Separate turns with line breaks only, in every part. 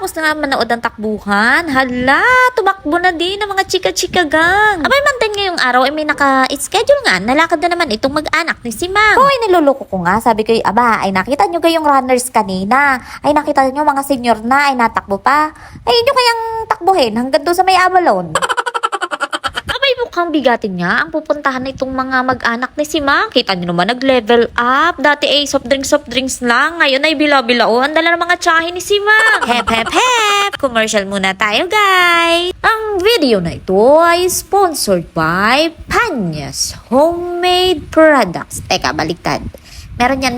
Pagkatapos na nga manood ng takbuhan, hala, tumakbo na din ang mga chika-chika gang. Abay man din ngayong araw ay may naka-schedule nga, nalakad na naman itong mag-anak ni si Mang. Hoy, niloloko ko nga, sabi ko, aba, ay nakita nyo kayong runners kanina. Ay nakita nyo mga senior na, ay natakbo pa. Ay nyo kayang takbuhin hanggang doon sa may Avalon. Mukhang bigatin nga ang pupuntahan na itong mga mag-anak ni si Mang. Kita nyo naman nag-level up. Dati ay soft drinks lang. Ngayon ay bila-bilao. Ang dala ng mga tsahe ni si Mang. Hep, hep, hep. Commercial muna tayo, guys. Ang video na ito ay sponsored by Panyas Homemade Products. Teka, baliktad. Meron yan.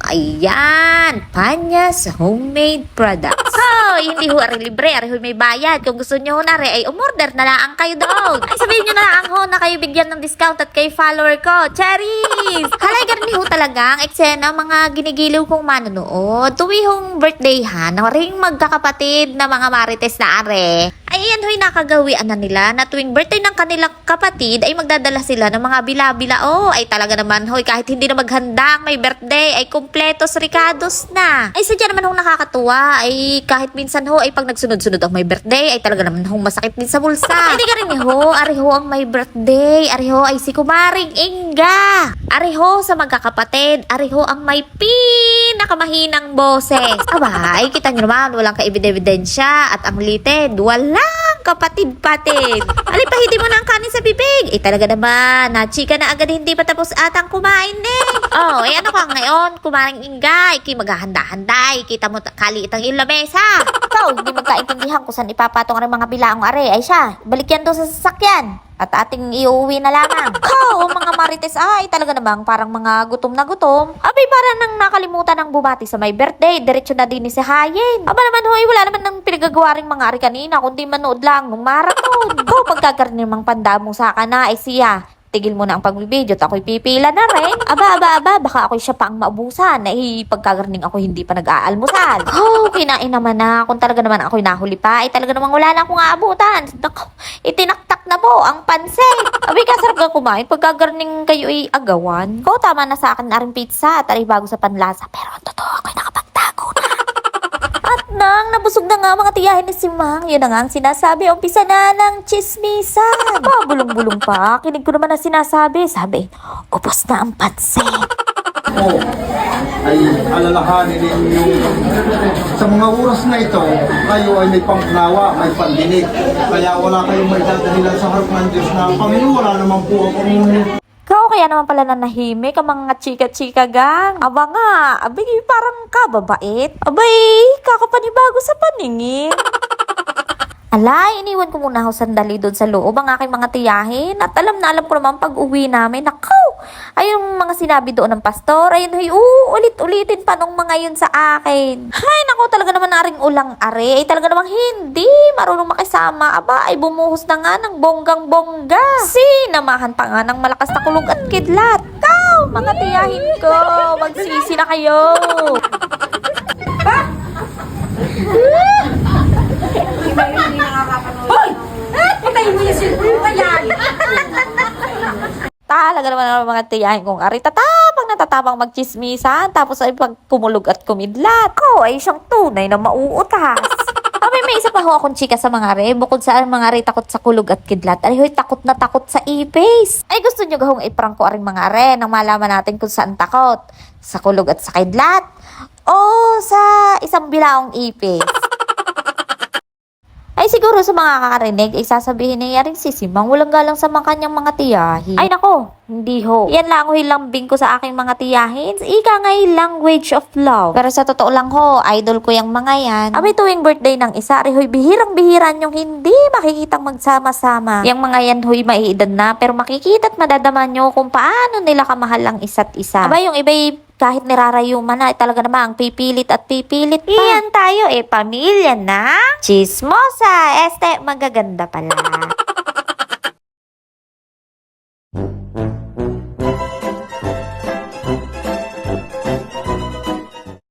Ayan, Panyas Homemade Products. Oh, hindi ho ari libre, ari ho may bayad. Kung gusto nyo ho na ay umorder na lang kayo doon. Ay sabihin nyo na lang ho na kayo bigyan ng discount at kay follower ko. Cherries! Halay ganun ho talaga ang eksena mga ginigiliw kong manonood. Tuwihong birthday ha, na ring magkakapatid na mga marites na are. Ay yan ho'y nakagawian na nila na tuwing birthday ng kanilang kapatid ay magdadala sila ng mga bila-bila. Oh, ay talaga naman ho'y kahit hindi na maghanda ang may birthday ay kumpletos ricados na. Ay sadya naman hong nakakatuwa ay kahit minsan ho ay pag nagsunod-sunod ang may birthday ay talaga naman hong masakit din sa bulsa. Ay di ka rin ho, ari ho ang may birthday, ari ho ay si Kumaring Inga. Ari ho sa magkakapatid, ari ho ang may pinakamahinang boses. Aba, ay kita nyo naman walang kaebidensya at ang litid, walang kapatid-patid. Alipahiti mo na ang kanin sa bibig. Eh talaga naman, nachika na agad hindi pa tapos atang kumain eh. Oh, eh ano ka ngayon? Kumaring Inga, iki maghahanda-handa, kita mo kaliit ang iyong lamesa. Ikaw, hindi magkaintindihan kung saan ipapatong ang mga bilaang are. Ay siya, balik yan doon sa sasakyan. At ating iuwi na lamang. Oh, mga marites ay talaga namang parang mga gutom na gutom. Abay parang nang nakalimutan ng bumati sa may birthday. Diretso na din ni si Hayen. Aba naman hoy, wala naman ng pinagagawa ring mga ari kanina kundi manood lang ng marathon. Oh, pagkakaroon namang pandamong saka na ay siya. Tigil mo na ang pagbibidyo at ako'y pipila na rin. Aba, baka ako'y siya pa ang maubusan. Ay, pagkagarning ako hindi pa nag-aalmusal. Oh, kinain naman na. Kung talaga naman ako'y nahuli pa, ay talaga naman wala na akong aabutan. Naku, itinaktak na po ang pansit. Abi, kasarap ka kumain. Pagkagarning kayo ay agawan. Ko, tama na sa akin na rin pizza at aray bago sa panlasa. Pero ang totoo, ako'y nakapagtago na. At nang nabusog na nga mga tiyahin ni si Mang, yun na nga ang sinasabi, umpisa na ng chismisan. Bulong-bulong pa, kinig ko naman na sinasabi. Sabi, upos na ang pansit.
Oh, ay alalahanin ninyong sa mga oras na ito, kayo ay may pangnawa, may pandinig. Kaya wala kayong may dadahilan sa harap ng Diyos na Panginoon, wala naman po akong
Ikaw kaya naman pala nanahimik ang mga chika-chika gang. Aba nga, abay parang kababait. Abay, kakapanibago sa paningin. Alay, iniwan ko muna ako sandali doon sa loob ang aking mga tiyahin. At alam na alam ko naman pag uwi namin, nakaw! Ayun mga sinabi doon ng pastor, ayun huy, ulit-ulitin pa nung mga yun sa akin. Ay, naku, talaga naman naring ulang are. Ay, talaga namang hindi marunong makisama. Aba, ay bumuhos na nga ng bonggang-bongga. Sinamahan pa nga ng malakas na kulog at kidlat. Kaw, mga tiyahin ko, magsisi na kayo. Talaga naman ang mga tiyahin kong ari tatapang magchismisan tapos ay pag kumulog at kumidlat. Ko ay siyang tunay na mauutas. May isa pa ho akong chika sa mga are. Bukod sa mga are takot sa kulog at kidlat, ay ho'y takot na takot sa ipis. Ay gusto nyo gahong iprank ko aring mga are nang malaman natin kung saan takot. Sa kulog at sa kidlat o sa isang bilaong ipis. Ay siguro sa mga kakarinig, ay sasabihin niya rin si Simang walang galang sa mga kanyang mga tiyahin. Ay nako, hindi ho. Yan lang ho'y lambing ko sa aking mga tiyahin. Ika nga'y language of love. Pero sa totoo lang ho, idol ko yung mga yan. Abay tuwing birthday ng isa, ay ho'y bihirang-bihiran yung hindi makikitang magsama-sama. Yung mga yan ho'y maiedad na, pero makikita at madadama nyo kung paano nila kamahal ang isa't isa. Abay yung iba'y kahit nirarayuman na, talaga namang pipilit at pipilit pa. Iyan tayo pamilya na chismosa. Magaganda pala.